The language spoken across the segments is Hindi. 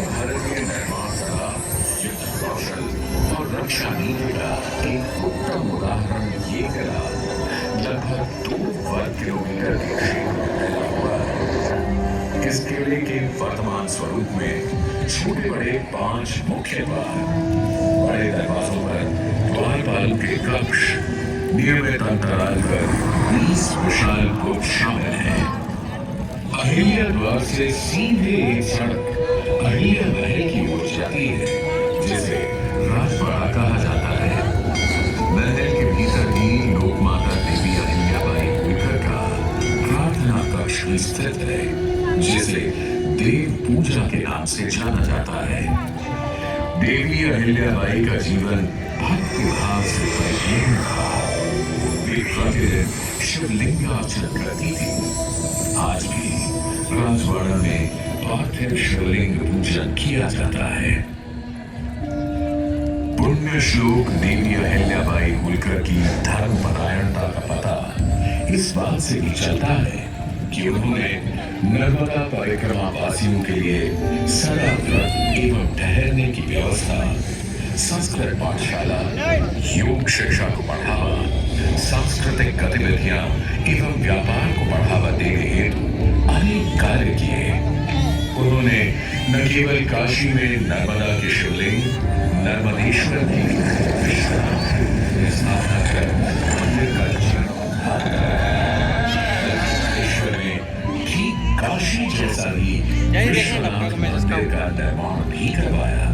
भारतीय निर्माण कला, युद्ध कौशल और रक्षा नीति का एक उत्तम उदाहरण ये किला लगभग 2 वर्ग किलोमीटर के क्षेत्र में फैला हुआ है। इस किले के वर्तमान स्वरूप में छोटे बड़े 5 मुख्य द्वार, बड़े दरवाजों पर द्वारपाल के कक्ष, नियमित अंतराल पर 20 विशाल गुप्त शामिल हैं। अहिल्या द्वार से सीधे एक सड़क अहिल्या महल की ओर जाती है, जिसे राजवाड़ा कहा जाता है। महल के भीतर ही लोकमाता देवी अहिल्याबाई होलकर का प्रार्थना कक्ष भी स्थित है, जिसे देव पूजा के नाम से जाना जाता है। देवी अहिल्याबाई का जीवन भक्ति भाव से परिपूर्ण था। वे प्रतिदिन शिवलिंगार्चन करती थी। आज भी राजवाड़ा में पार्थिव शिवलिंग पूजन किया जाता है। पुण्य श्लोक देवी अहिल्याबाई होलकर की धर्म परायणता का पता इस बात से भी चलता है कि उन्होंने नर्मदा परिक्रमा वासियों के लिए सदा व्रत एवं ठहरने की व्यवस्था, संस्कृत पाठशाला, योग शिक्षा को बढ़ावा, सांस्कृतिक गतिविधियां एवं व्यापार को बढ़ावा देने हेतु अनेक कार्य किए। उन्होंने न केवल काशी में नर्मदा के शिवलिंग नर्मदेश्वर की स्थापना कर मंदिर का जीर्णोद्धार कराया, नर्मदेश्वर में ठीक काशी जैसा ही विश्वनाथ मंदिर का निर्माण भी करवाया।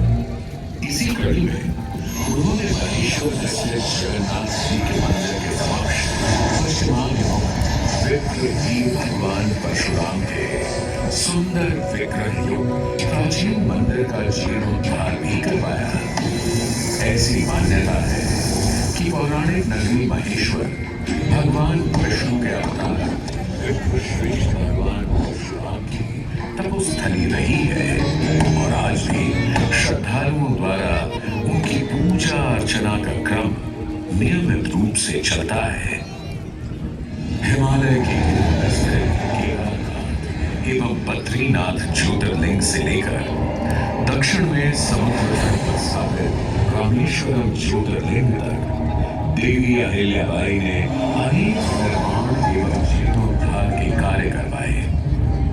इसी कड़ी में उन्होंने महेश्वर स्थित जगन्नाथ जी के मंदिर के समक्ष पश्चिमांग विग्रह भगवान परशुराम के सुंदर विग्रह युक्त प्राचीन मंदिर का जीर्णोद्धार भी करवाया। ऐसी मान्यता है कि पौराणिक नगरी महेश्वर भगवान विष्णु के अवतार विश्वेश्वर भगवान परशुराम की तपोस्थली रही है और आज भी श्रद्धालुओं द्वारा उनकी पूजा अर्चना का क्रम नियमित रूप से चलता है। हिमालय के केदारनाथ एवं बद्रीनाथ ज्योतिर्लिंग से लेकर दक्षिण में समुद्र तट पर स्थापित रामेश्वरम ज्योतिर्लिंग तक देवी अहिल्याबाई ने अनेक निर्माण एवं जीर्णोद्धार के कार्य करवाए।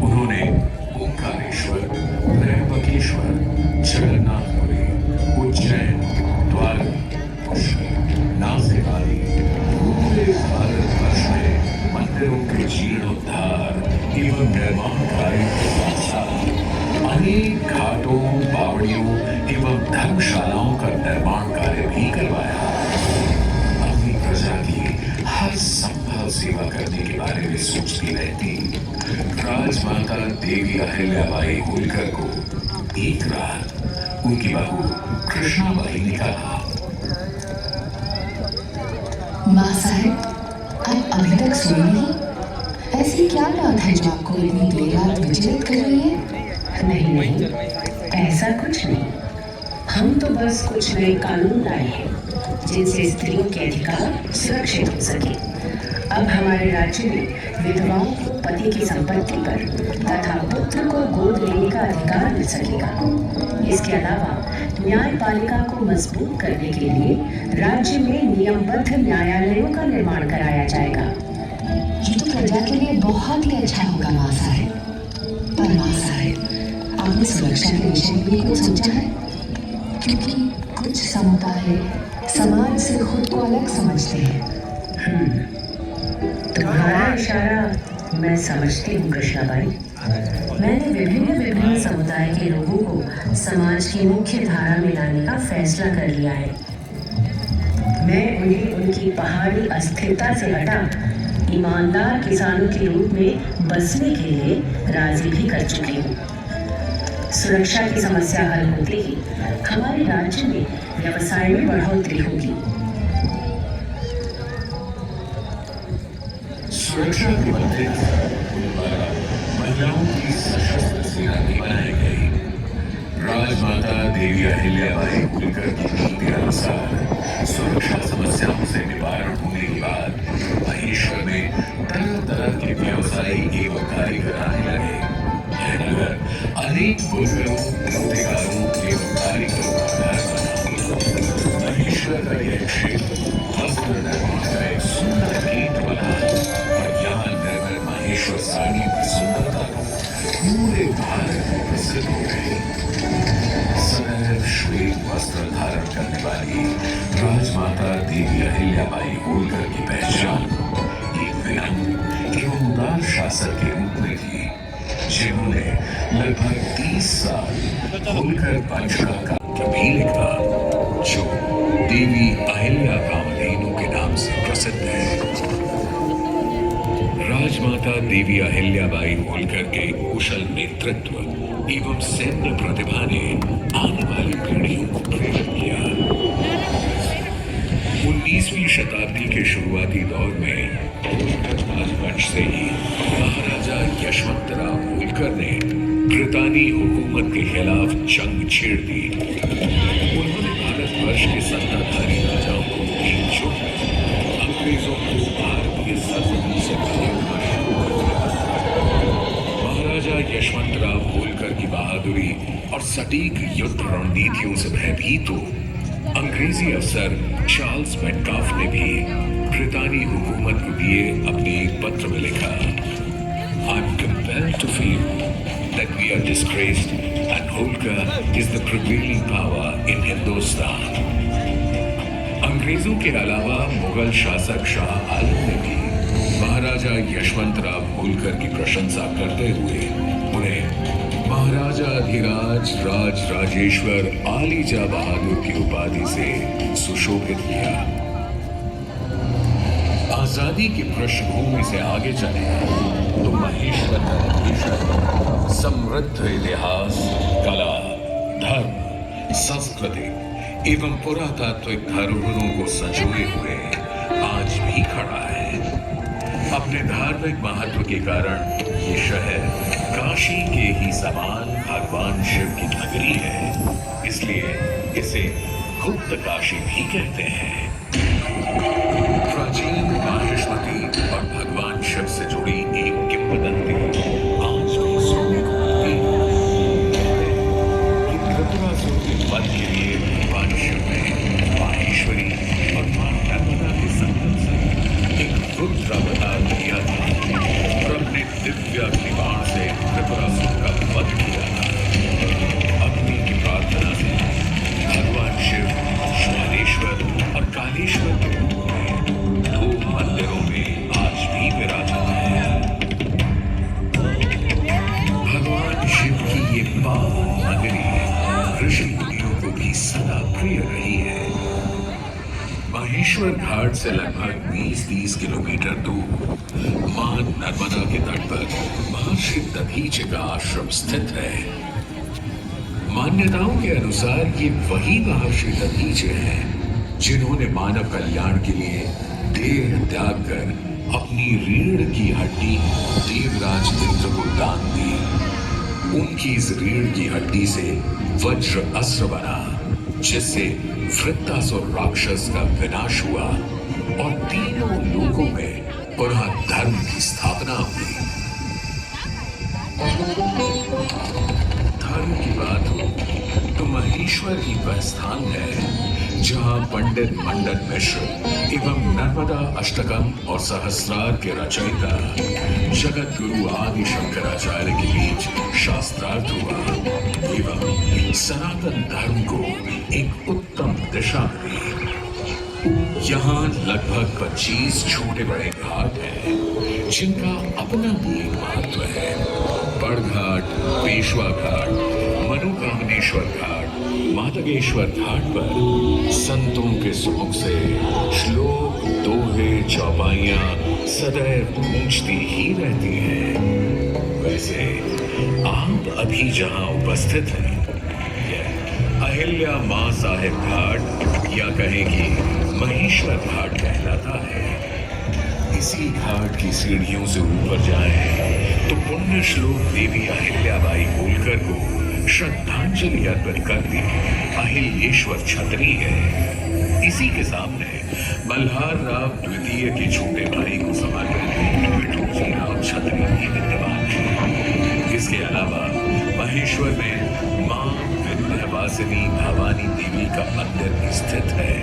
उन्होंने ओंकारेश्वर, त्र्यंबकेश्वर, जगन्नाथपुरी, उज्जैन, द्वारका, पुष्कर, नासिक आदि पूरे भारतवर्ष में मंदिरों के जीर्णोद्धार एवं निर्माण कार्य के साथ साथ अनेक घाटों, बावड़ियों एवं धर्मशालाओं का निर्माण कार्य भी करवाया। अपनी प्रजा की हर संभव सेवा करने के बारे में सोचती रहती राजमाता देवी अहिल्याबाई होलकर को एक रात उनकी बहू कृष्णाबाई ने कहा, माँ साहब, आप अभी तक सोए नहीं? ऐसी क्या बात है जो आपको इतनी देर रात विचलित कर रही है? नहीं, ऐसा कुछ नहीं। हम तो बस कुछ नए कानून लाए हैं जिनसे स्त्रियों के अधिकार सुरक्षित हो सके। अब हमारे राज्य में विधवाओं को पति की संपत्ति पर तथा पुत्र को गोद लेने का अधिकार मिल सकेगा। इसके अलावा न्यायपालिका को मजबूत करने के लिए राज्य में नियमबद्ध न्यायालयों का निर्माण कराया जाएगा। ये तो प्रजा के लिए बहुत ही अच्छा होगा माँ साहब। पर माँ साहब, आपने सुरक्षा के विषय में भी कुछ सोचा है? क्योंकि कुछ समुदाय समाज से खुद को अलग समझते हैं। तुम्हारा इशारा मैं समझती हूँ कृष्णाबाई। मैंने विभिन्न समुदाय के लोगों को समाज की मुख्य धारा में लाने का फैसला कर लिया है। मैं उन्हें उनकी पहाड़ी अस्थिरता से हटा ईमानदार किसानों के रूप में बसने के लिए राजी भी कर चुकी हूँ। सुरक्षा की समस्या हल होते ही हमारे राज्य में व्यवसाय में बढ़ोतरी होगी। सुरक्षा के मंत्री द्वारा महिलाओं की सशस्त्र सेना भी बनाई गई। राजमाता देवी अहिल्याबाई होलकर की नीति अनुसार सुरक्षा समस्याओं से निवारण होने के बाद महेश्वर में तरह तरह के व्यवसायी एवं कारीगर आने लगे। यह नगर अनेक बुजुर्गों, मूर्तिकारों एवं कारीगरों का घर बना। महेश्वर का यह क्षेत्र वस्त्र निर्माण का एक सुंदर गेट बना और यहाँ निर्मित महेश्वर साड़ियों की सुंदरता पूरे भारत में प्रसिद्ध हो गई। सदैव श्वेत वस्त्र धारण करने वाली राजमाता देवी अहिल्याबाई होलकर की पहचान एक विनम्र एवं उदार शासक के रूप में थी, जिन्होंने लगभग 30 साल होलकर वंश का काव्य भी लिखा, जो देवी अहिल्या कामधेनु के नाम से प्रसिद्ध है। राजमाता देवी अहिल्याबाई होलकर के कुशल नेतृत्व एवं सैन्य प्रतिभा ने आने वाली पीढ़ियों को प्रेरित किया। 19वीं शताब्दी के शुरुआती दौर में राजवंश से ही महाराजा यशवंतराव होलकर ने ब्रितानी हुकूमत के खिलाफ जंग छेड़ दी। उन्होंने भारतवर्ष के सत्ताधारी राजाओं को एकजुट कर अंग्रेजों को भारतीय सरजमीं से खदेड़ना शुरू कर दिया। महाराजा यशवंतराव होलकर की बहादुरी और सटीक युद्ध रणनीतियों से भयभीत हो अंग्रेजी अफसर चार्ल्स मेटकाफ ने भी ब्रितानी हुकूमत को दिए अपने एक पत्र में लिखा, I am compelled to feel that we are disgraced and Holkar is the prevailing power in Hindustan. अंग्रेजों के अलावा मुगल शासक शाह आलम ने भी महाराजा यशवंतराव होलकर की प्रशंसा करते हुए उन्हें महाराजा अधिराज राज राजेश्वर आलीजा बहादुर की उपाधि से सुशोभित किया। आजादी की पृष्ठभूमि से आगे चले तो महेश्वर का भीषण समृद्ध इतिहास, कला, धर्म, संस्कृति एवं पुरातात्विक धरोहरों को संजोए हुए आज भी खड़ा है। अपने धार्मिक महत्व के कारण ये शहर काशी के ही समान भगवान शिव की नगरी है, इसलिए इसे गुप्त काशी भी कहते हैं। प्राचीन माहेश्वरी और भगवान शिव से जुड़ी एक किंवदंती आज भी सुनने को मिलती है कि त्रिपुरासुर के वध के लिए भगवान शिव ने माहेश्वरी और मां नर्मदा के संगम से एक रुद्र अवतार लिया था और अपने दिव्य अग्निबाण से त्रिपुरासुर का वध किया था। अग्नि की प्रार्थना से भगवान शिव ज्वालेश्वर और कालेश्वर के रूप में 2 मंदिरों में आज भी विराजमान है। भगवान शिव की ये पावन नगरी ऋषि मुनियों को भी सदा प्रिय रही है। महेश्वर घाट से लगभग 20-30 किलोमीटर दूर मां नर्मदा के तट पर महर्षि दधीचि का आश्रम स्थित है। मान्यताओं के अनुसार ये वही महर्षि दधीचि हैं जिन्होंने मानव कल्याण के लिए देह त्याग कर अपनी रीढ़ की हड्डी देवराज इंद्र को दान दी। उनकी इस रीढ़ की हड्डी से वज्र अस्त्र बना, जिससे वृत्तासुर राक्षस का विनाश हुआ और तीनों लोकों में पुनः धर्म की स्थापना हुई। धर्म की बात हो तो महेश्वर ही वह स्थान है जहां पंडित मंडन मिश्र एवं नर्मदा अष्टकम और सहस्रार के रचयिता जगत गुरु आदि शंकराचार्य के बीच शास्त्रार्थ हुआ एवं सनातन धर्म को एक उत्तम दिशा मिली। यहाँ लगभग 25 छोटे बड़े घाट हैं जिनका अपना भी एक महत्व है। बड़घाट, पेशवा घाट, मनोकामनेश्वर घाट, मातंगेश्वर घाट पर संतों के सुमुख से श्लोक, दोहे, चौपाइयां सदैव गूंजती ही रहती हैं। वैसे आप अभी जहां उपस्थित हैं यह अहिल्या मां साहिब घाट या कहें कि महेश्वर घाट कहलाता है। इसी घाट की सीढ़ियों से ऊपर जाएं तो पुण्य श्लोक देवी अहिल्याबाई होलकर को श्रद्धांजलि अर्पित करती अहिल्येश्वर छतरी है। इसी के सामने मल्हार राव द्वितीय के छोटे भाई को समर्पित विठूजी राव छतरी भी विद्यमान है। इसके अलावा महेश्वर में मां विंध्यवासिनी भवानी देवी का मंदिर स्थित है,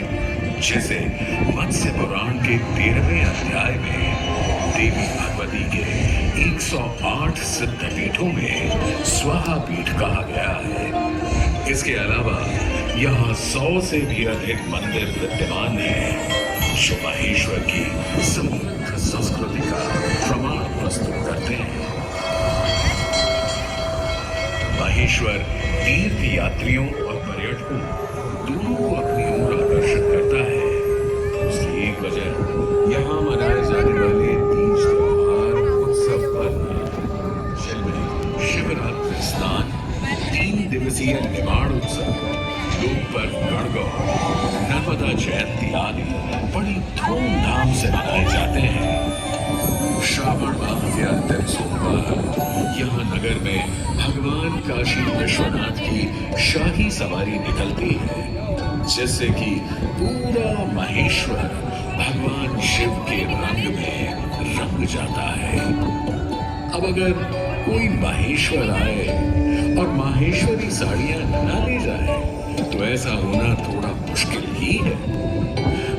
जिसे मत्स्य पुराण के 13वें अध्याय में देवी भगवती के 108 सिद्ध पीठों में स्वाहा पीठ कहा गया है। इसके अलावा यहाँ 100 से भी अधिक मंदिर विद्यमान हैं, जो महेश्वर की समृद्ध संस्कृति का प्रमाण प्रस्तुत करते हैं। महेश्वर तीर्थ यात्रियों और पर्यटकों दोनों को अपनी ओर आकर्षित करता है। उसकी एक वजह यहाँ मनाए जाने वाले तीज त्योहार उत्सव पर्व, जिनमें शिवरात्रि स्नान, 3 दिवसीय निमाड़ उत्सव, लोक पर्व गणगौर, नर्मदा जयंती आदि बड़ी धूमधाम से मनाए जाते हैं। श्रावण माह के अंतिम सोमवार यहाँ नगर में भगवान काशी विश्वनाथ की शाही सवारी निकलती है, जिससे कि पूरा महेश्वर भगवान शिव के रंग में रंग जाता है। अब अगर कोई महेश्वर आए और माहेश्वरी साड़ियां न ले जाए तो ऐसा होना थोड़ा मुश्किल ही है।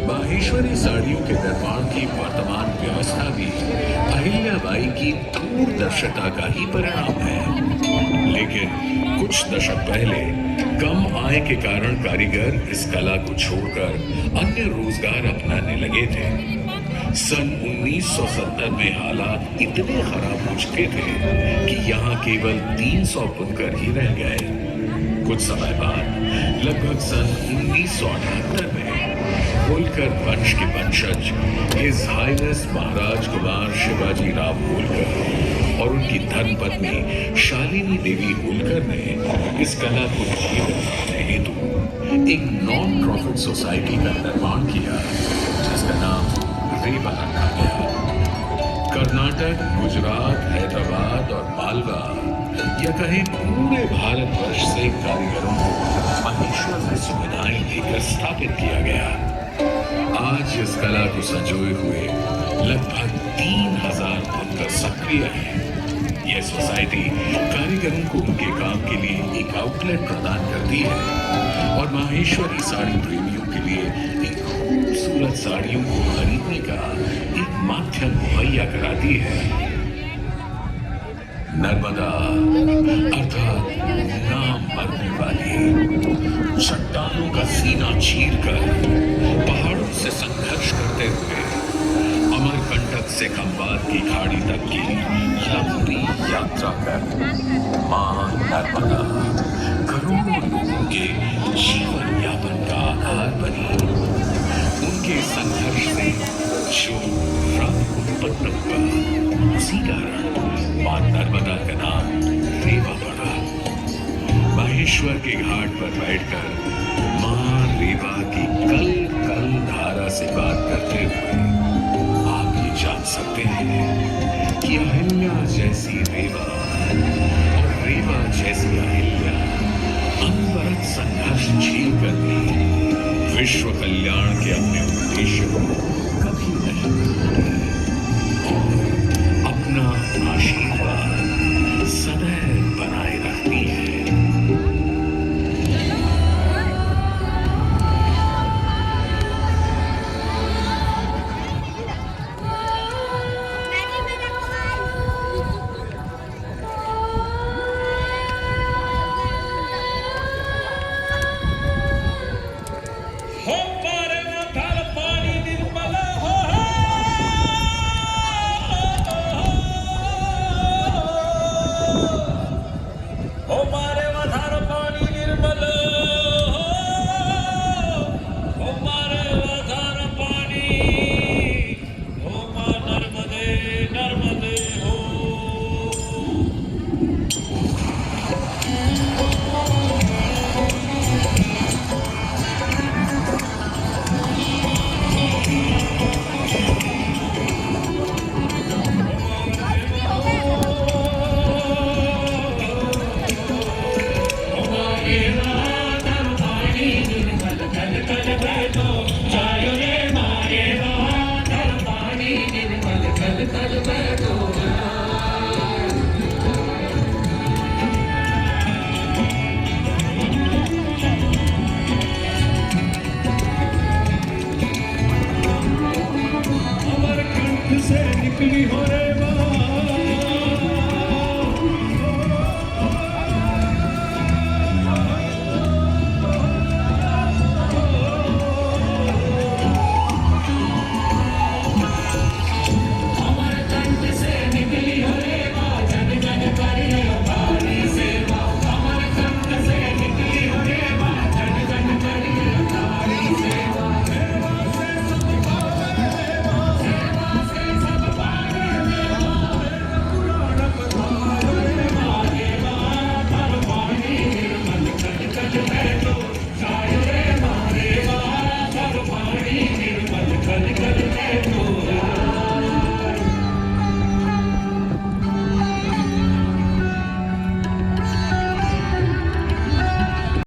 माहेश्वरी साड़ियों के निर्माण की वर्तमान व्यवस्था भी अहिल्याबाई की दूरदर्शिता का ही परिणाम है। लेकिन कुछ दशक पहले कम आय के कारण कारीगर इस कला को छोड़कर अन्य रोजगार अपनाने लगे थे। सन 1970 में हालात इतने खराब हो चुके थे कि यहाँ केवल 300 बुनकर ही रह गए। कुछ समय बाद लगभग सन 1978 में होलकर वंश के वंशज हिज हाइनेस महाराज कुमार शिवाजी राव होलकर और उनकी धर्मपत्नी शालिनी देवी होलकर ने इस कला को जीवित रखने हेतु एक नॉन प्रॉफिट सोसाइटी का निर्माण किया, जिसका नाम रेवा रखा गया। कर्नाटक, गुजरात, हैदराबाद और मालवा या कहें पूरे भारतवर्ष से कारीगरों को महेश्वर में सुविधाएं देकर स्थापित किया गया। आज इस कला को संजोए हुए लगभग 3000 बुनकर सक्रिय हैं। यह सोसाइटी कारीगरों को उनके काम के लिए एक आउटलेट प्रदान करती है और माहेश्वरी साड़ी प्रेमियों के लिए एक खूबसूरत साड़ियों को खरीदने का एक माध्यम मुहैया कराती है। नर्मदा अर्थात नाम मरने वाली चट्टानों का सीना चीरकर पहाड़ों से संघर्ष करते हुए अमरकंटक से खंबात की खाड़ी तक की लंबी यात्रा कर मां नर्मदा करोड़ों लोगों के जीवन यापन का आधार बनी। उनके संघर्ष से जो रंग उत्पन्न हुआ, उसी कारण मां नर्मदा का नाम रेवा पड़ा। महेश्वर के घाट पर बैठकर मां रेवा की कल कल धारा से बात करते हुए आप ये जान सकते हैं कि अहिल्या जैसी रेवा और रेवा जैसी अहिल्या अनवरत संघर्ष झेल कर भी विश्व कल्याण के अपने उद्देश्य को कभी नहीं भूलती और अपना आशीर्वाद सदैव बनाए रखती है।